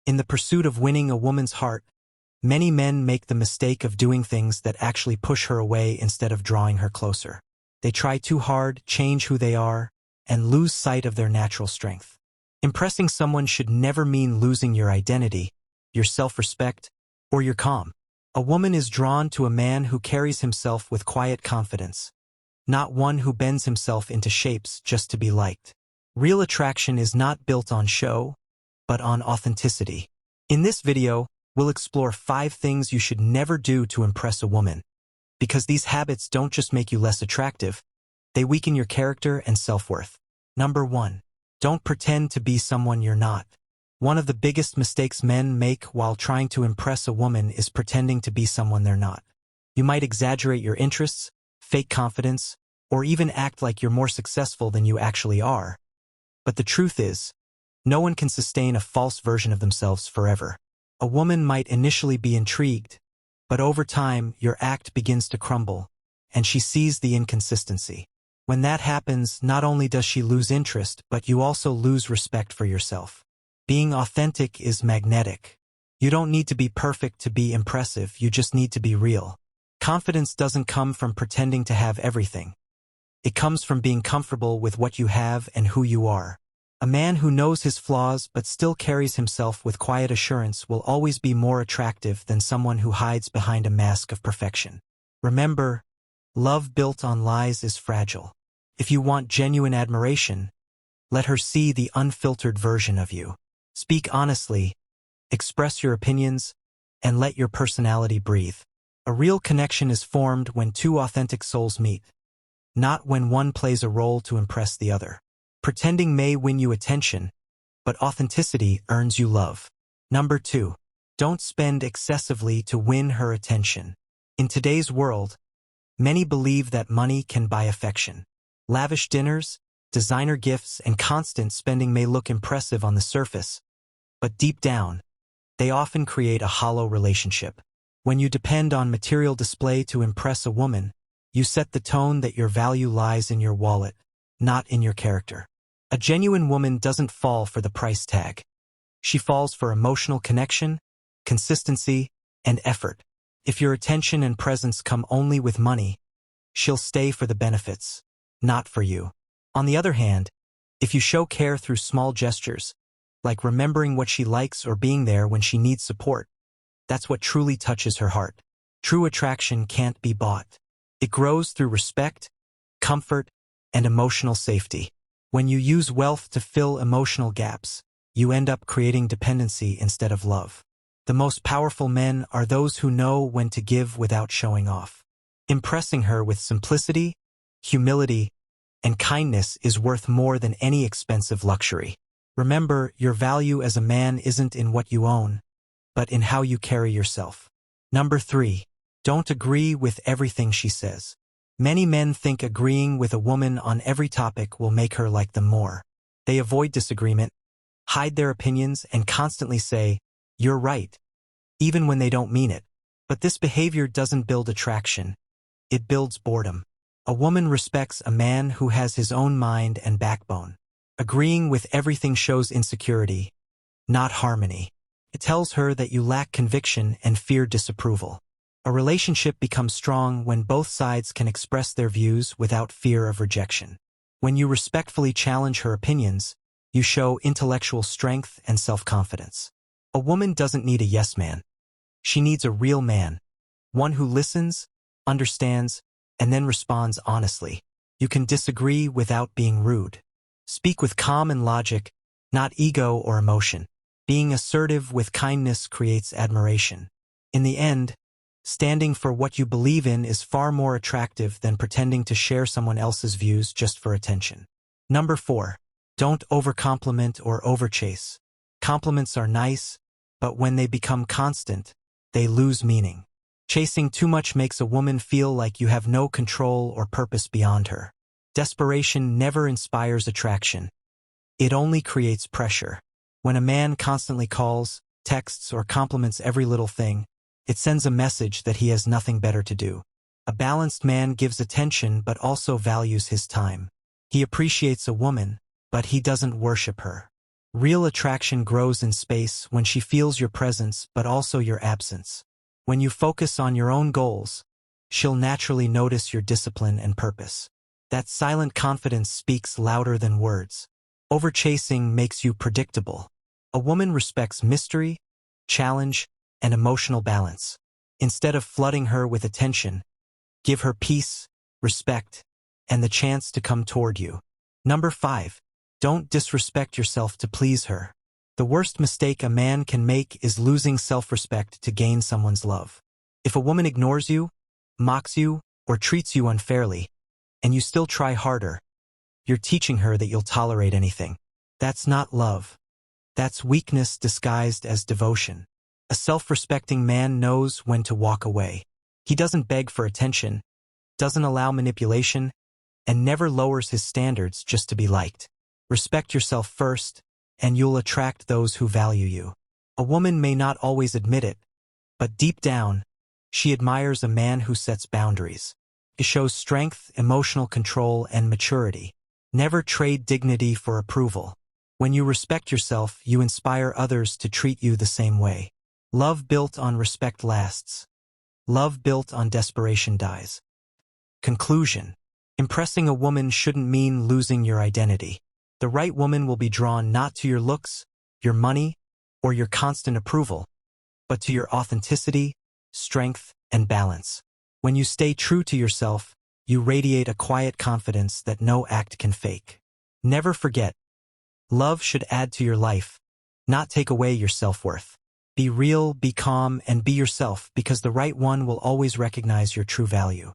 In the pursuit of winning a woman's heart, many men make the mistake of doing things that actually push her away instead of drawing her closer. They try too hard, change who they are, and lose sight of their natural strength. Impressing someone should never mean losing your identity, your self-respect, or your calm. A woman is drawn to a man who carries himself with quiet confidence, not one who bends himself into shapes just to be liked. Real attraction is not built on show, but on authenticity. In this video, we'll explore 5 things you should never do to impress a woman, because these habits don't just make you less attractive, they weaken your character and self-worth. Number 1. Don't pretend to be someone you're not. One of the biggest mistakes men make while trying to impress a woman is pretending to be someone they're not. You might exaggerate your interests, fake confidence, or even act like you're more successful than you actually are. But the truth is, no one can sustain a false version of themselves forever. A woman might initially be intrigued, but over time your act begins to crumble, and she sees the inconsistency. When that happens, not only does she lose interest, but you also lose respect for yourself. Being authentic is magnetic. You don't need to be perfect to be impressive, you just need to be real. Confidence doesn't come from pretending to have everything. It comes from being comfortable with what you have and who you are. A man who knows his flaws but still carries himself with quiet assurance will always be more attractive than someone who hides behind a mask of perfection. Remember, love built on lies is fragile. If you want genuine admiration, let her see the unfiltered version of you. Speak honestly, express your opinions, and let your personality breathe. A real connection is formed when 2 authentic souls meet, not when one plays a role to impress the other. Pretending may win you attention, but authenticity earns you love. Number 2. Don't spend excessively to win her attention. In today's world, many believe that money can buy affection. Lavish dinners, designer gifts, and constant spending may look impressive on the surface, but deep down, they often create a hollow relationship. When you depend on material display to impress a woman, you set the tone that your value lies in your wallet, not in your character. A genuine woman doesn't fall for the price tag. She falls for emotional connection, consistency, and effort. If your attention and presence come only with money, she'll stay for the benefits, not for you. On the other hand, if you show care through small gestures, like remembering what she likes or being there when she needs support, that's what truly touches her heart. True attraction can't be bought. It grows through respect, comfort, and emotional safety. When you use wealth to fill emotional gaps, you end up creating dependency instead of love. The most powerful men are those who know when to give without showing off. Impressing her with simplicity, humility, and kindness is worth more than any expensive luxury. Remember, your value as a man isn't in what you own, but in how you carry yourself. Number 3. Don't agree with everything she says. Many men think agreeing with a woman on every topic will make her like them more. They avoid disagreement, hide their opinions, and constantly say, "You're right," even when they don't mean it. But this behavior doesn't build attraction. It builds boredom. A woman respects a man who has his own mind and backbone. Agreeing with everything shows insecurity, not harmony. It tells her that you lack conviction and fear disapproval. A relationship becomes strong when both sides can express their views without fear of rejection. When you respectfully challenge her opinions, you show intellectual strength and self-confidence. A woman doesn't need a yes man. She needs a real man, one who listens, understands, and then responds honestly. You can disagree without being rude. Speak with calm and logic, not ego or emotion. Being assertive with kindness creates admiration. In the end, standing for what you believe in is far more attractive than pretending to share someone else's views just for attention. Number 4. Don't overcompliment or overchase. Compliments are nice, but when they become constant, they lose meaning. Chasing too much makes a woman feel like you have no control or purpose beyond her. Desperation never inspires attraction. It only creates pressure. When a man constantly calls, texts, or compliments every little thing, it sends a message that he has nothing better to do. A balanced man gives attention but also values his time. He appreciates a woman, but he doesn't worship her. Real attraction grows in space when she feels your presence but also your absence. When you focus on your own goals, she'll naturally notice your discipline and purpose. That silent confidence speaks louder than words. Overchasing makes you predictable. A woman respects mystery, challenge, and emotional balance. Instead of flooding her with attention, give her peace, respect, and the chance to come toward you. Number 5. Don't disrespect yourself to please her. The worst mistake a man can make is losing self-respect to gain someone's love. If a woman ignores you, mocks you, or treats you unfairly, and you still try harder, you're teaching her that you'll tolerate anything. That's not love. That's weakness disguised as devotion. A self-respecting man knows when to walk away. He doesn't beg for attention, doesn't allow manipulation, and never lowers his standards just to be liked. Respect yourself first, and you'll attract those who value you. A woman may not always admit it, but deep down, she admires a man who sets boundaries. It shows strength, emotional control, and maturity. Never trade dignity for approval. When you respect yourself, you inspire others to treat you the same way. Love built on respect lasts. Love built on desperation dies. Conclusion. Impressing a woman shouldn't mean losing your identity. The right woman will be drawn not to your looks, your money, or your constant approval, but to your authenticity, strength, and balance. When you stay true to yourself, you radiate a quiet confidence that no act can fake. Never forget, love should add to your life, not take away your self-worth. Be real, be calm, and be yourself because the right one will always recognize your true value.